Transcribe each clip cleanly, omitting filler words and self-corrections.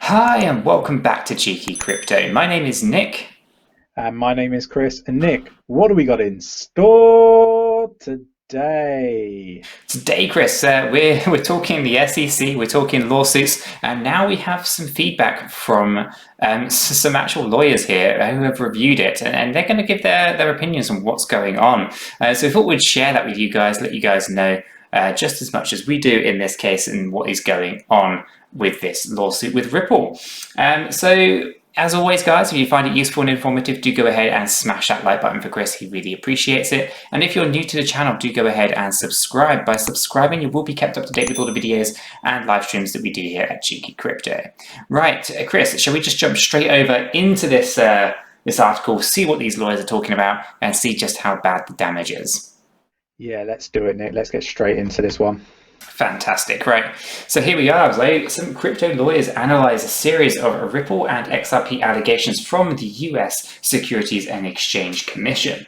Hi and welcome back to Cheeky Crypto. My name is Nick. And my name is Chris. And Nick, what do we got in store today? Today, Chris, we're talking the SEC, we're talking lawsuits, and now we have some feedback from some actual lawyers here who have reviewed it, and they're going to give their opinions on what's going on. So we thought we'd share that with you guys, let you guys know just as much as we do in this case and what is going on with this lawsuit with Ripple. So as always, guys, if you find it useful and informative, do go ahead and smash that like button for Chris. He really appreciates it. And if you're new to the channel, do go ahead and subscribe. By subscribing, you will be kept up to date with all the videos and live streams that we do here at Cheeky Crypto. Right, Chris, shall we just jump straight over into this article, see what these lawyers are talking about, and see just how bad the damage is? Yeah, let's do it, Nick. Let's get straight into this one. Fantastic, right. So here we are. Some crypto lawyers analyze a series of Ripple and XRP allegations from the US Securities and Exchange Commission.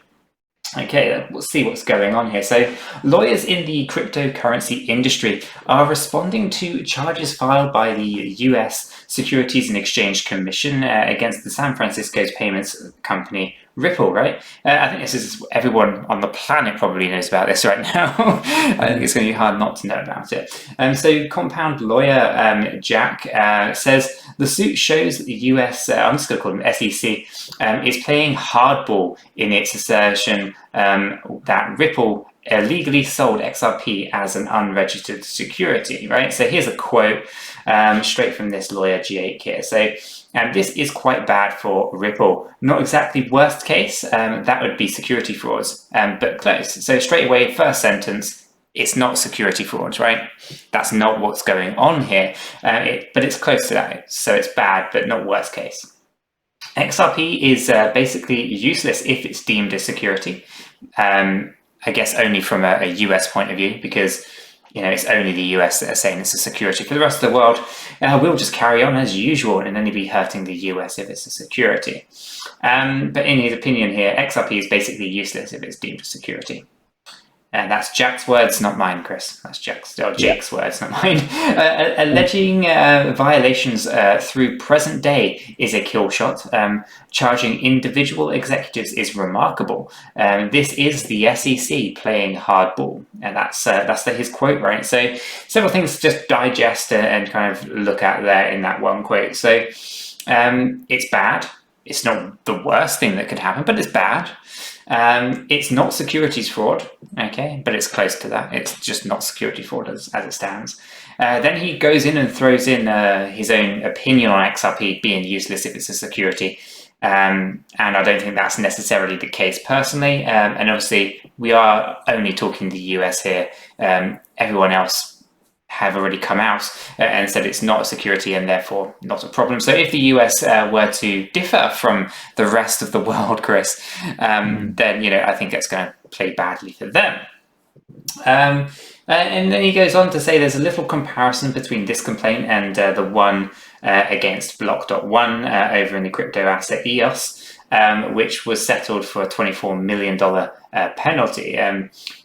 Okay, we'll see what's going on here. So lawyers in the cryptocurrency industry are responding to charges filed by the US Securities and Exchange Commission against the San Francisco's payments company Ripple, right? I think this is everyone on the planet probably knows about this right now. I think it's going to be hard not to know about it. So compound lawyer Jack says the suit shows that the US, I'm just going to call them SEC, is playing hardball in its assertion that Ripple illegally sold XRP as an unregistered security, right? So here's a quote straight from this lawyer Jake here. So this is quite bad for Ripple. Not exactly worst case, that would be security frauds, but close. So straight away, first sentence, it's not security fraud, right? That's not what's going on here, but it's close to that. So it's bad, but not worst case. XRP is basically useless if it's deemed a security. I guess only from a US point of view, because it's only the US that are saying it's a security. For the rest of the world, we'll just carry on as usual and only be hurting the US if it's a security. But in his opinion here, XRP is basically useless if it's deemed a security. And that's Jack's words, not mine, Chris. That's Jake's words, not mine. Alleging violations through present day is a kill shot. Charging individual executives is remarkable. This is the SEC playing hardball, and that's his quote, right? So several things to just digest and kind of look at there in that one quote. So it's bad. It's not the worst thing that could happen, but it's bad. It's not securities fraud, okay, but it's close to that. It's just not security fraud as it stands. Then he goes in and throws in his own opinion on XRP being useless if it's a security. And I don't think that's necessarily the case personally. And obviously, we are only talking the US here. Everyone else have already come out and said it's not a security and therefore not a problem. So if the US were to differ from the rest of the world, Chris, then I think it's going to play badly for them. And then he goes on to say there's a little comparison between this complaint and the one against Block.one over in the crypto asset EOS, which was settled for a $24 million penalty.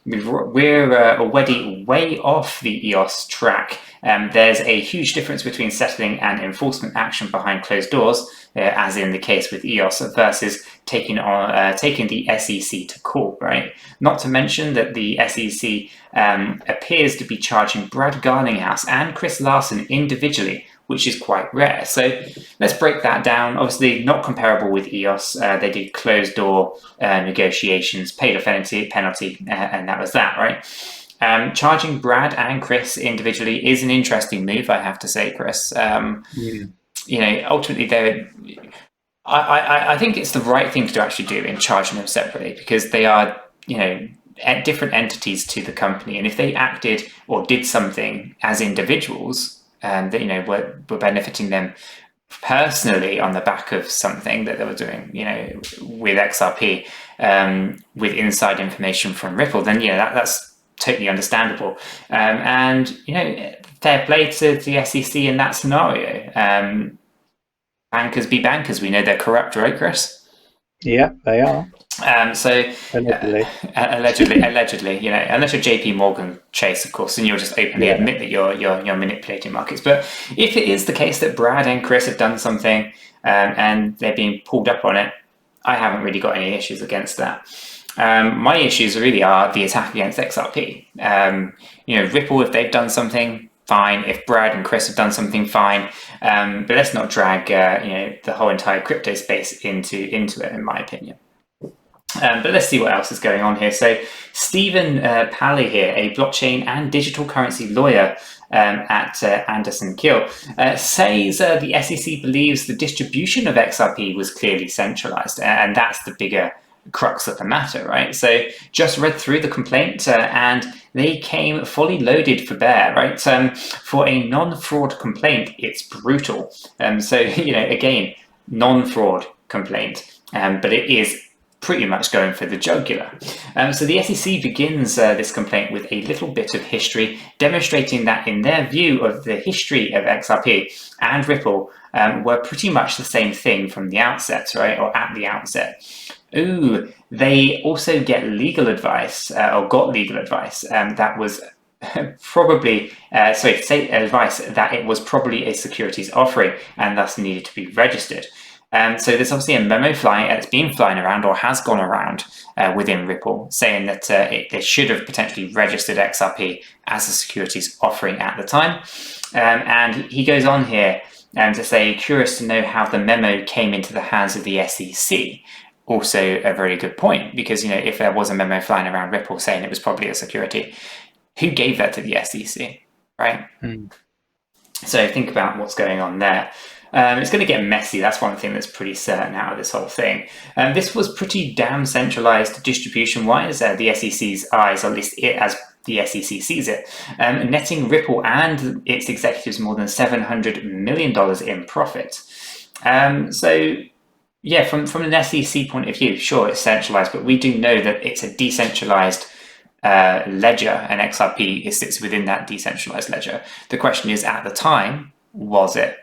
We're already way off the EOS track. There's a huge difference between settling an enforcement action behind closed doors, as in the case with EOS, versus taking the SEC to court, right? Not to mention that the SEC appears to be charging Brad Garlinghouse and Chris Larsen individually, which is quite rare. So let's break that down. Obviously not comparable with EOS. They did closed door negotiations, paid a penalty, and that was that, right? Charging Brad and Chris individually is an interesting move, I have to say, Chris. Ultimately, I think it's the right thing to actually do in charging them separately, because they are, different entities to the company. And if they acted or did something as individuals, that were benefiting them personally on the back of something that they were doing, with XRP, with inside information from Ripple, then that's totally understandable. And fair play to the SEC in that scenario. Bankers be bankers. We know they're corrupt, right, Chris? Yeah, they are. So Allegedly. allegedly, unless you're JP Morgan Chase, of course, and you'll just openly admit that you're manipulating markets. But if it is the case that Brad and Chris have done something and they're being pulled up on it, I haven't really got any issues against that. My issues really are the attack against XRP. Ripple, if they've done something, fine. If Brad and Chris have done something, fine. But let's not drag the whole entire crypto space into it, in my opinion. But let's see what else is going on here. So Stephen Pally here, a blockchain and digital currency lawyer at Anderson Gill, says the SEC believes the distribution of XRP was clearly centralized, and that's the bigger crux of the matter, right? So just read through the complaint and they came fully loaded for bear, right? For a non-fraud complaint, it's brutal. Again, non-fraud complaint, but it is pretty much going for the jugular. So the SEC begins this complaint with a little bit of history, demonstrating that in their view of the history of XRP and Ripple were pretty much the same thing from the outset, right? Or at the outset. They also get legal advice, or got legal advice that was probably, advice that it was probably a securities offering and thus needed to be registered. So there's obviously a memo that's been flying around or has gone around within Ripple saying that they should have potentially registered XRP as a securities offering at the time. And he goes on here to say, curious to know how the memo came into the hands of the SEC. Also a very good point, because if there was a memo flying around Ripple saying it was probably a security, who gave that to the SEC, right? So think about what's going on there. It's going to get messy. That's one thing that's pretty certain out of this whole thing. This was pretty damn centralized distribution-wise. The SEC's eyes, or at least it as the SEC sees it, netting Ripple and its executives more than $700 million in profit. Yeah, from an SEC point of view, sure, it's centralized, but we do know that it's a decentralized ledger, and XRP sits within that decentralized ledger. The question is, at the time, was it?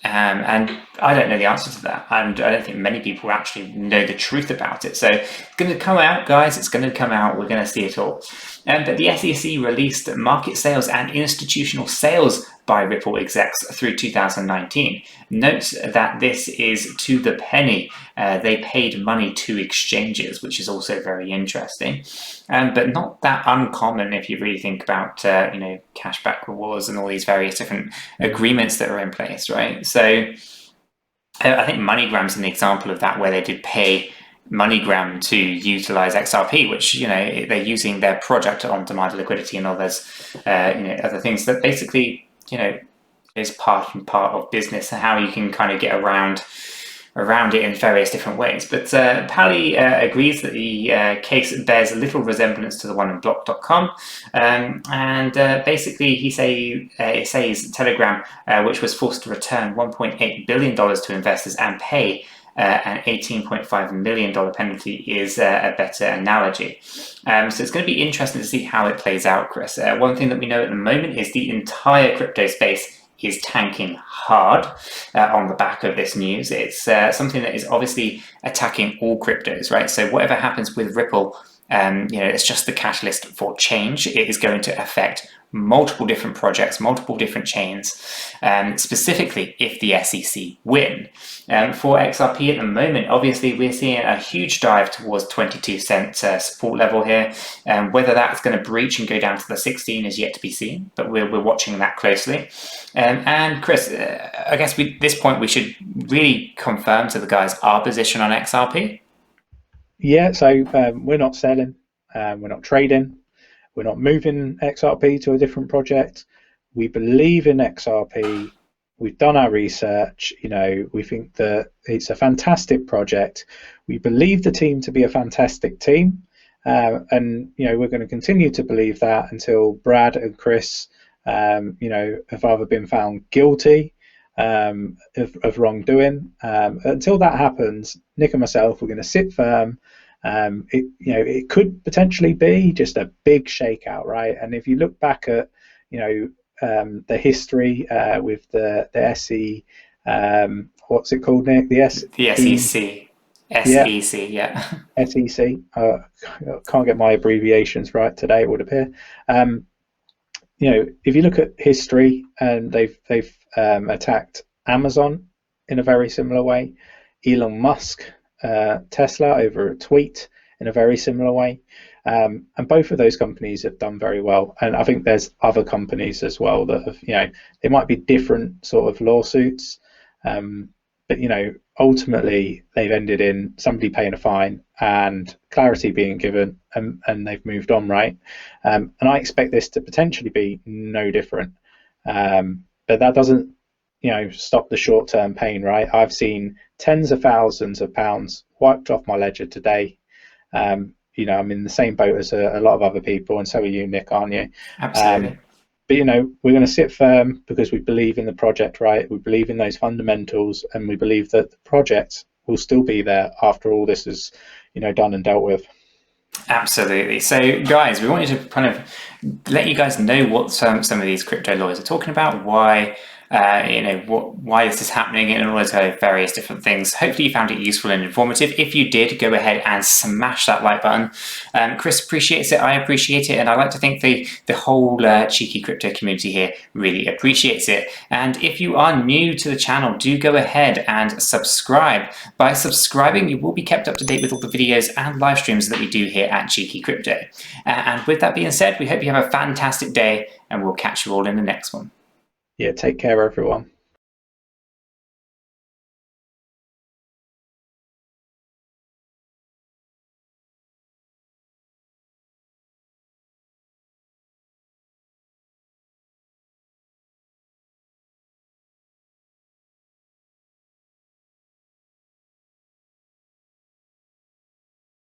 And I don't know the answer to that. And I don't think many people actually know the truth about it. So it's going to come out, guys. It's going to come out. We're going to see it all. But the SEC released market sales and institutional sales by Ripple execs through 2019. Note that this is to the penny. They paid money to exchanges, which is also very interesting, but not that uncommon if you really think about cashback rewards and all these various different agreements that are in place, right? So I think MoneyGram's an example of that, where they did pay MoneyGram to utilize XRP, which they're using their project on demand liquidity and others, other things that basically is part of business and how you can kind of get around it in various different ways. But Pally agrees that the case bears little resemblance to the one in block.com, and basically he says Telegram, which was forced to return $1.8 billion to investors and pay an $18.5 million penalty, is a better analogy. So it's going to be interesting to see how it plays out, Chris. One thing that we know at the moment is the entire crypto space is tanking hard on the back of this news. It's something that is obviously attacking all cryptos, right? So whatever happens with Ripple, it's just the catalyst for change. It is going to affect multiple different projects, multiple different chains, specifically if the SEC win. For XRP at the moment, obviously we're seeing a huge dive towards 22-cent support level here. Whether that's going to breach and go down to the 16 is yet to be seen, but we're watching that closely. And Chris, I guess this point we should really confirm to the guys our position on XRP. Yeah, so we're not selling, we're not trading, we're not moving XRP to a different project. We believe in XRP. We've done our research. We think that it's a fantastic project. We believe the team to be a fantastic team, and we're going to continue to believe that until Brad and Chris, have either been found guilty of wrongdoing. Until that happens, Nick and myself, we're going to sit firm. It could potentially be just a big shakeout, right? And if you look back at the history with the SE, what's it called, Nick? The SEC. Yeah, SEC, yeah. SEC. Can't get my abbreviations right today, it would appear. If you look at history, and they've attacked Amazon in a very similar way, Elon Musk, Tesla over a tweet in a very similar way, and both of those companies have done very well. And I think there's other companies as well that have, they might be different sort of lawsuits, but ultimately they've ended in somebody paying a fine and clarity being given, and they've moved on, right? And I expect this to potentially be no different, but that doesn't stop the short-term pain, right? I've seen tens of thousands of pounds wiped off my ledger today. I'm in the same boat as a lot of other people, and so are you, Nick, aren't you? Absolutely. But we're going to sit firm because we believe in the project, right? We believe in those fundamentals, and we believe that the project will still be there after all this is, done and dealt with. Absolutely. So, guys, we wanted to kind of let you guys know what some of these crypto lawyers are talking about, why why this is happening, and all those various different things. Hopefully you found it useful and informative. If you did, go ahead and smash that like button. Chris appreciates it, I appreciate it, and I like to think the whole cheeky crypto community here really appreciates it. And if you are new to the channel, do go ahead and subscribe. By subscribing, you will be kept up to date with all the videos and live streams that we do here at Cheeky Crypto. And with that being said, we hope you have a fantastic day, and we'll catch you all in the next one. Yeah, take care, everyone.